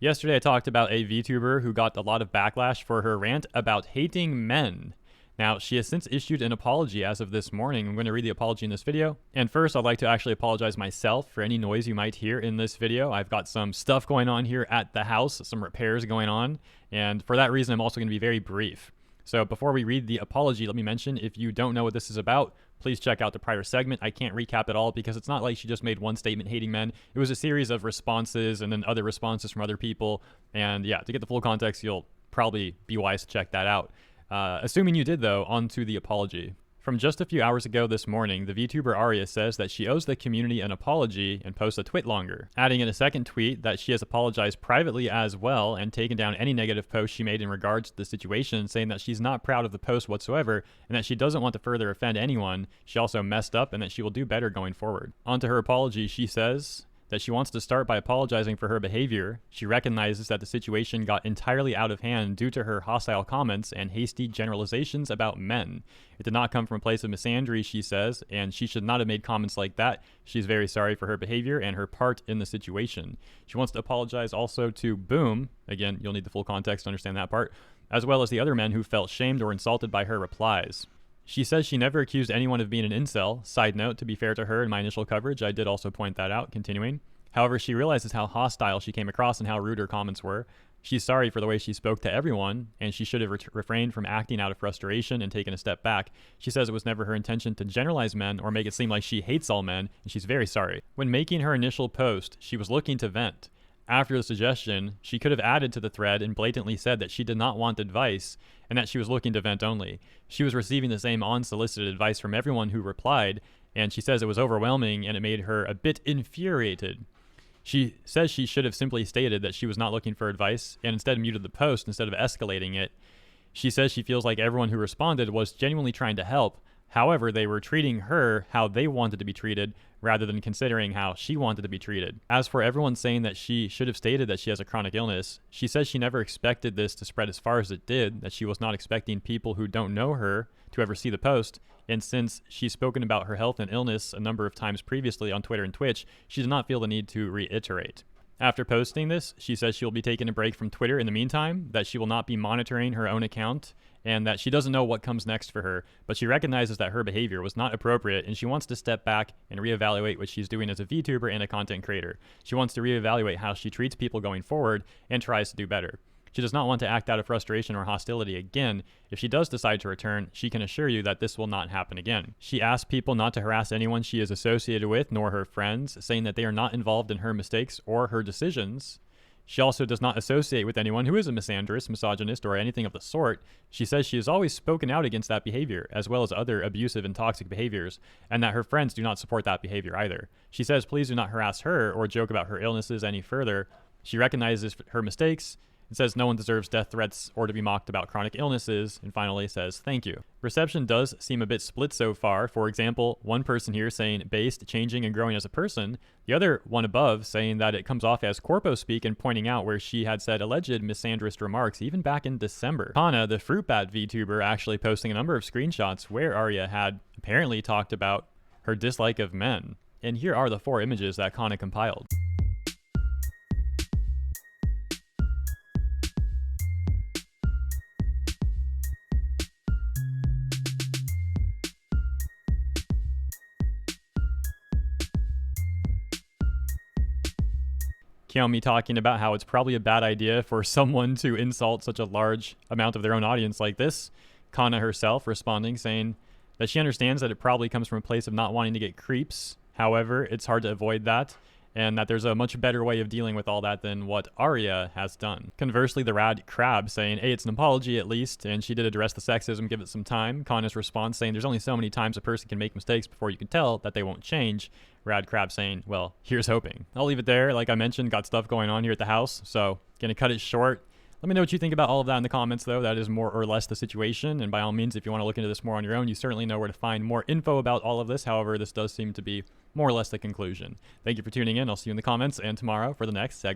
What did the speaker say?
Yesterday I talked about a VTuber who got a lot of backlash for her rant about hating men. Now, she has since issued an apology as of this morning. I'm going to read the apology in this video. And first, I'd like to actually apologize myself for any noise you might hear in this video. I've got some stuff going on here at the house, some repairs going on. And for that reason, I'm also going to be very brief. So before we read the apology, let me mention, if you don't know what this is about, please check out the prior segment. I can't recap it all because it's not like she just made one statement hating men. It was a series of responses and then other responses from other people. And yeah, to get the full context, you'll probably be wise to check that out. Assuming you did, though, on to the apology. From just a few hours ago this morning, the VTuber Aria says that she owes the community an apology and posts a twit longer, adding in a second tweet that she has apologized privately as well and taken down any negative posts she made in regards to the situation, saying that she's not proud of the post whatsoever and that she doesn't want to further offend anyone. She also messed up and that she will do better going forward. On to her apology, she says that she wants to start by apologizing for her behavior. She recognizes that the situation got entirely out of hand due to her hostile comments and hasty generalizations about men. It did not come from a place of misandry, she says, and she should not have made comments like that. She's very sorry for her behavior and her part in the situation. She wants to apologize also to Boom, again, you'll need the full context to understand that part, as well as the other men who felt shamed or insulted by her replies. She says she never accused anyone of being an incel. Side note, to be fair to her, in my initial coverage, I did also point that out, continuing. However, she realizes how hostile she came across and how rude her comments were. She's sorry for the way she spoke to everyone, and she should have refrained from acting out of frustration and taken a step back. She says it was never her intention to generalize men or make it seem like she hates all men, and she's very sorry. When making her initial post, she was looking to vent. After the suggestion, she could have added to the thread and blatantly said that she did not want advice and that she was looking to vent only. She was receiving the same unsolicited advice from everyone who replied, and she says it was overwhelming and it made her a bit infuriated. She says she should have simply stated that she was not looking for advice and instead muted the post instead of escalating it. She says she feels like everyone who responded was genuinely trying to help. However, they were treating her how they wanted to be treated rather than considering how she wanted to be treated. As for everyone saying that she should have stated that she has a chronic illness, she says she never expected this to spread as far as it did, that she was not expecting people who don't know her to ever see the post, and since she's spoken about her health and illness a number of times previously on Twitter and Twitch, she does not feel the need to reiterate. After posting this, she says she will be taking a break from Twitter in the meantime, that she will not be monitoring her own account, and that she doesn't know what comes next for her, but she recognizes that her behavior was not appropriate and she wants to step back and reevaluate what she's doing as a VTuber and a content creator. She wants to reevaluate how she treats people going forward and tries to do better. She does not want to act out of frustration or hostility again. If she does decide to return, she can assure you that this will not happen again. She asks people not to harass anyone she is associated with, nor her friends, saying that they are not involved in her mistakes or her decisions. She also does not associate with anyone who is a misandrist, misogynist, or anything of the sort. She says she has always spoken out against that behavior, as well as other abusive and toxic behaviors, and that her friends do not support that behavior either. She says please do not harass her or joke about her illnesses any further. She recognizes her mistakes. It says no one deserves death threats or to be mocked about chronic illnesses, and finally says thank you. Reception does seem a bit split so far. For example, one person here saying based, changing, and growing as a person. The other one above saying that it comes off as corpo speak and pointing out where she had said alleged misandrist remarks even back in December. Kana, the fruit bat VTuber, actually posting a number of screenshots where Aria had apparently talked about her dislike of men. And here are the 4 images that Kana compiled. Me talking about how it's probably a bad idea for someone to insult such a large amount of their own audience like this. Kana herself responding, saying that she understands that it probably comes from a place of not wanting to get creeps. However, it's hard to avoid that, and that there's a much better way of dealing with all that than what Aria has done. Conversely, the Rad Crab saying, hey, it's an apology at least, and she did address the sexism, give it some time. Kana's response saying, there's only so many times a person can make mistakes before you can tell that they won't change. Rad Crab saying, well, here's hoping. I'll leave it there. Like I mentioned, got stuff going on here at the house, so gonna cut it short. Let me know what you think about all of that in the comments, though. That is more or less the situation, and by all means, if you want to look into this more on your own, you certainly know where to find more info about all of this. However, this does seem to be more or less the conclusion. Thank you for tuning in. I'll see you in the comments and tomorrow for the next segment.